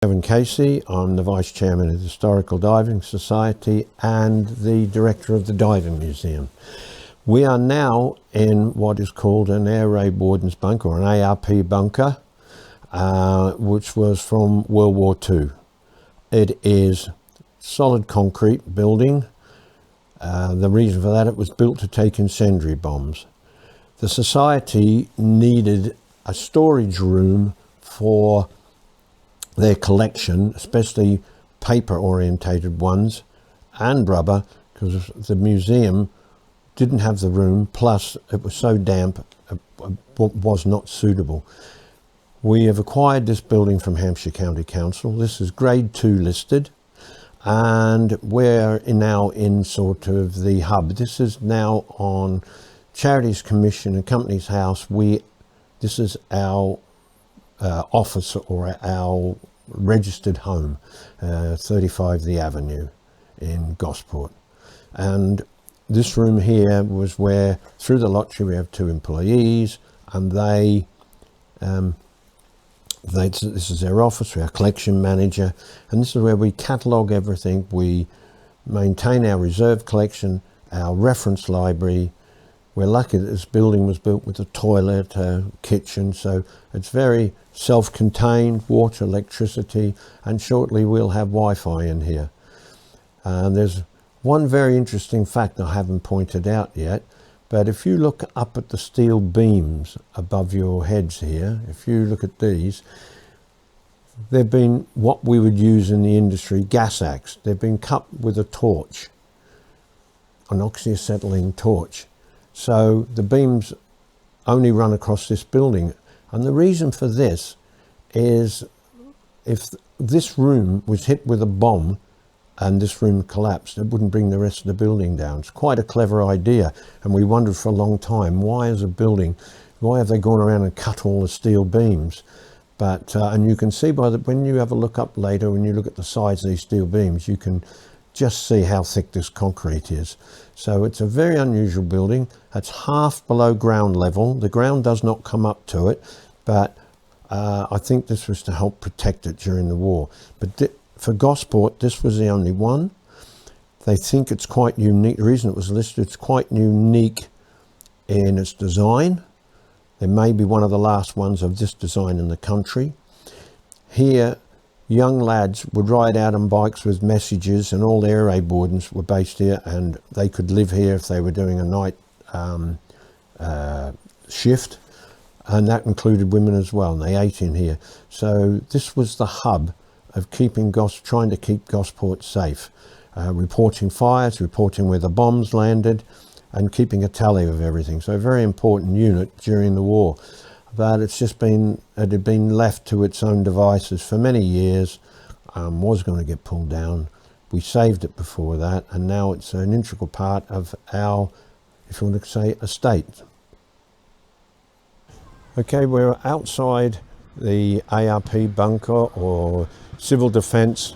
Kevin Casey. I'm the Vice Chairman of the Historical Diving Society and the Director of the Diving Museum. We are now in what is called an Air Raid Warden's Bunker, or an ARP bunker, which was from World War II. It is solid concrete building. The reason for that, it was built to take incendiary bombs. The Society needed a storage room for their collection, especially paper orientated ones and rubber, because the museum didn't have the room, plus it was so damp it was not suitable. We have acquired this building from Hampshire County Council. This is grade 2 listed, and we're now in sort of the hub. This is now on Charities Commission and Companies House. This is our office, or our registered home, 35 The Avenue in Gosport. And this room here was where, through the lottery, we have 2 employees, and this is their office, our collection manager, and this is where we catalogue everything. We maintain our reserve collection, our reference library. We're lucky that this building was built with a toilet, kitchen, so it's very self-contained, water, electricity, and shortly we'll have Wi-Fi in here. There's one very interesting fact I haven't pointed out yet, but if you look up at the steel beams above your heads here, if you look at these, they've been what we would use in the industry, gas axe. They've been cut with a torch, an oxyacetylene torch. So the beams only run across this building. And the reason for this is, if this room was hit with a bomb and this room collapsed, it wouldn't bring the rest of the building down. It's quite a clever idea. And we wondered for a long time, why have they gone around and cut all the steel beams? But, and you can see when you have a look up later, when you look at the sides of these steel beams, you can just see how thick this concrete is. So it's a very unusual building. It's half below ground level. The ground does not come up to it, but I think this was to help protect it during the war. But for Gosport, this was the only one. They think it's quite unique. The reason it was listed, it's quite unique in its design. There may be one of the last ones of this design in the country. Here, young lads would ride out on bikes with messages, and all the air raid wardens were based here, and they could live here if they were doing a night shift, and that included women as well, and they ate in here. So this was the hub of trying to keep Gosport safe, reporting fires, reporting where the bombs landed, and keeping a tally of everything. So a very important unit during the war. But it had been left to its own devices for many years, was going to get pulled down. We saved it before that, and now it's an integral part of our, if you want to say, estate. Okay, we're outside the ARP bunker, or civil defence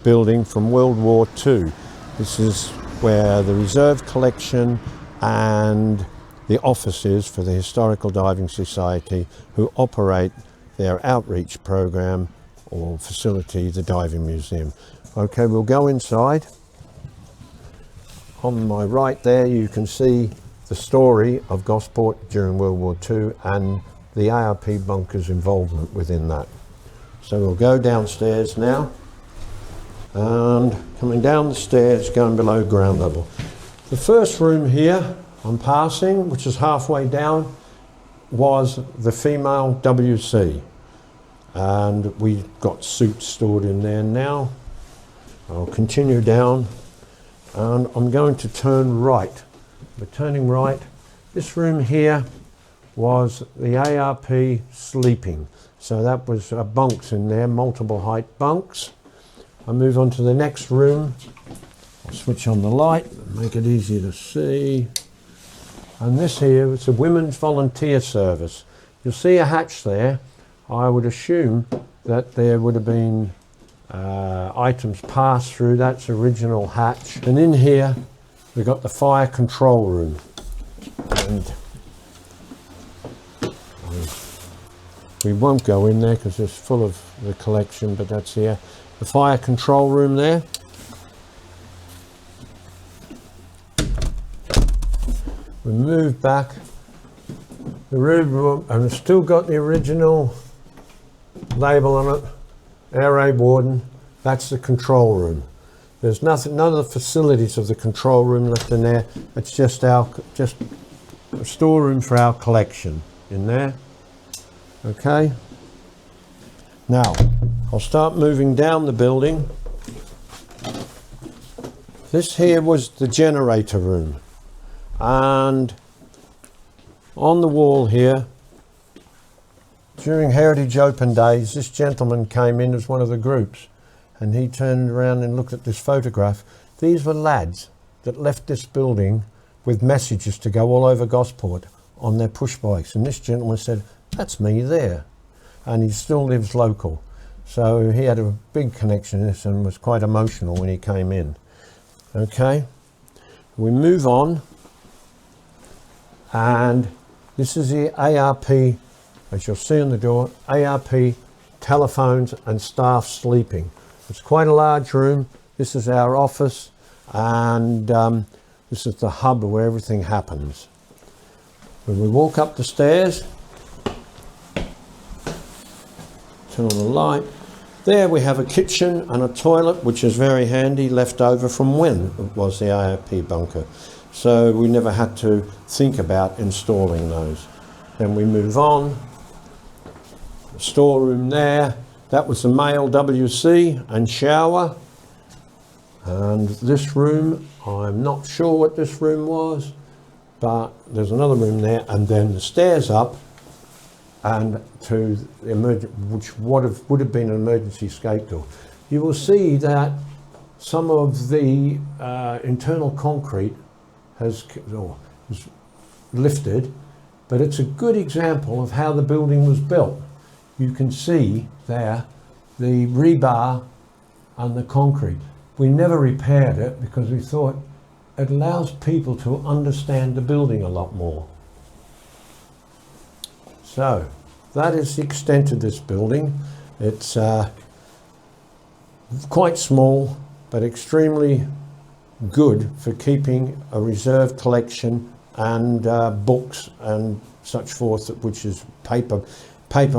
building from World War II. This is where the reserve collection and the offices for the Historical Diving Society, who operate their outreach program or facility, the Diving Museum. Okay, we'll go inside. On my right there, you can see the story of Gosport during World War II and the ARP bunker's involvement within that. So we'll go downstairs now, and coming down the stairs, going below ground level. The first room here I'm passing, which is halfway down, was the female WC, and we got suits stored in there now. I'll continue down, and I'm going to turn right. We're turning right. This room here was the ARP sleeping, so that was bunks in there, multiple height bunks. I move on to the next room. I'll switch on the light, make it easier to see. And this here is a women's volunteer service. You'll see a hatch there. I would assume that there would have been items passed through. That's original hatch. And in here, we've got the fire control room. And We won't go in there because it's full of the collection, but that's here. The fire control room there. We move back. The room, and it's still got the original label on it, Air Raid Warden. That's the control room. There's nothing, none of the facilities of the control room left in there. It's just a storeroom for our collection in there. Okay. Now, I'll start moving down the building. This here was the generator room. And on the wall here, during Heritage Open Days, this gentleman came in as one of the groups, and he turned around and looked at this photograph. These were lads that left this building with messages to go all over Gosport on their push bikes, and this gentleman said, "That's me there," and he still lives local. So he had a big connection in this and was quite emotional when he came in. Okay, we move on, and this is the ARP, as you'll see on the door, ARP telephones and staff sleeping. It's quite a large room. This is our office, and this is the hub where everything happens. When we walk up the stairs, turn on the light. There we have a kitchen and a toilet, which is very handy, left over from when it was the ARP bunker. So we never had to think about installing those. Then we move on. The storeroom there. That was the male WC and shower. And this room, I'm not sure what this room was, but there's another room there, and then the stairs up and to the which would have been an emergency escape door. You will see that some of the internal concrete was lifted, but it's a good example of how the building was built. You can see there the rebar and the concrete. We never repaired it because we thought it allows people to understand the building a lot more. So that is the extent of this building. It's quite small, but extremely good for keeping a reserve collection and books and such forth, which is paper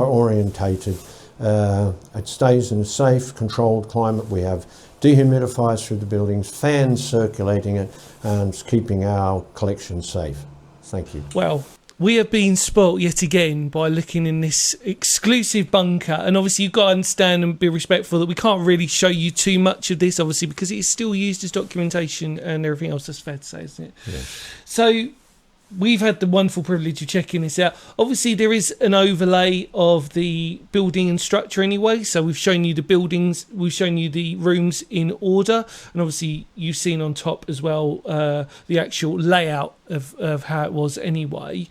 orientated. It stays in a safe, controlled climate. We have dehumidifiers through the buildings, fans circulating it, and keeping our collection safe. Thank you. Well, we have been spoilt yet again by looking in this exclusive bunker, and obviously you've got to understand and be respectful that we can't really show you too much of this, obviously, because it is still used as documentation and everything else. That's fair to say, isn't it? Yes. So we've had the wonderful privilege of checking this out. Obviously, there is an overlay of the building and structure anyway. So we've shown you the buildings, we've shown you the rooms in order, and obviously you've seen on top as well the actual layout of how it was anyway.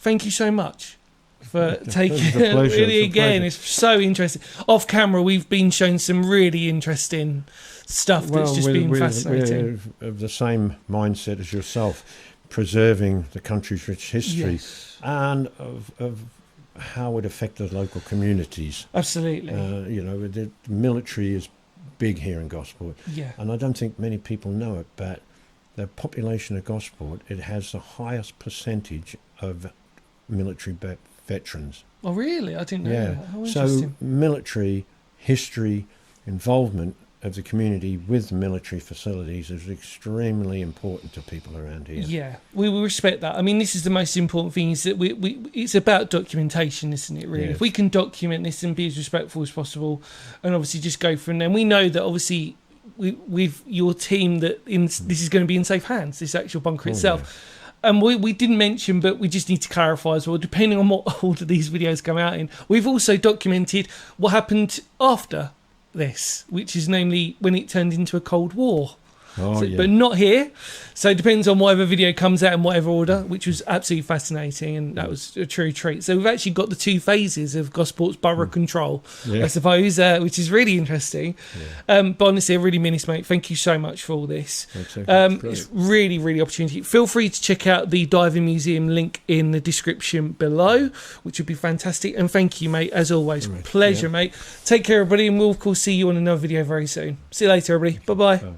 Thank you so much for taking it. Really, again, it's so interesting. Off camera, we've been shown some really interesting stuff that's just been fascinating. We're of the same mindset as yourself, preserving the country's rich history, yes, and of how it affected local communities. Absolutely. You know, the military is big here in Gosport, yeah, and I don't think many people know it, but the population of Gosport, it has the highest percentage of military veterans. Oh, really? I didn't know Yeah. that. Oh, So military history, involvement of the community with military facilities is extremely important to people around here. Yeah, we will respect that. I mean, this is the most important thing, is that we it's about documentation, isn't it, really? Yes. If we can document this and be as respectful as possible, and obviously just go from there. And we know that obviously with your team that this is going to be in safe hands, this actual bunker itself. Yeah. And we didn't mention, but we just need to clarify as well, depending on what order these videos come out in, we've also documented what happened after this, which is namely when it turned into a Cold War. Oh, yeah. but not here. So it depends on whatever video comes out in whatever order, which was absolutely fascinating, and that was a true treat. So we've actually got the 2 phases of Gosport's Borough Control, I suppose, which is really interesting. But honestly, I really mean this, mate. Thank you so much for all this. It's really, really opportunity. Feel free to check out the Diving Museum link in the description below, which would be fantastic. And thank you, mate, as always. Pleasure, mate. Take care, everybody, and we'll, of course, see you on another video very soon. See you later, everybody. Bye-bye.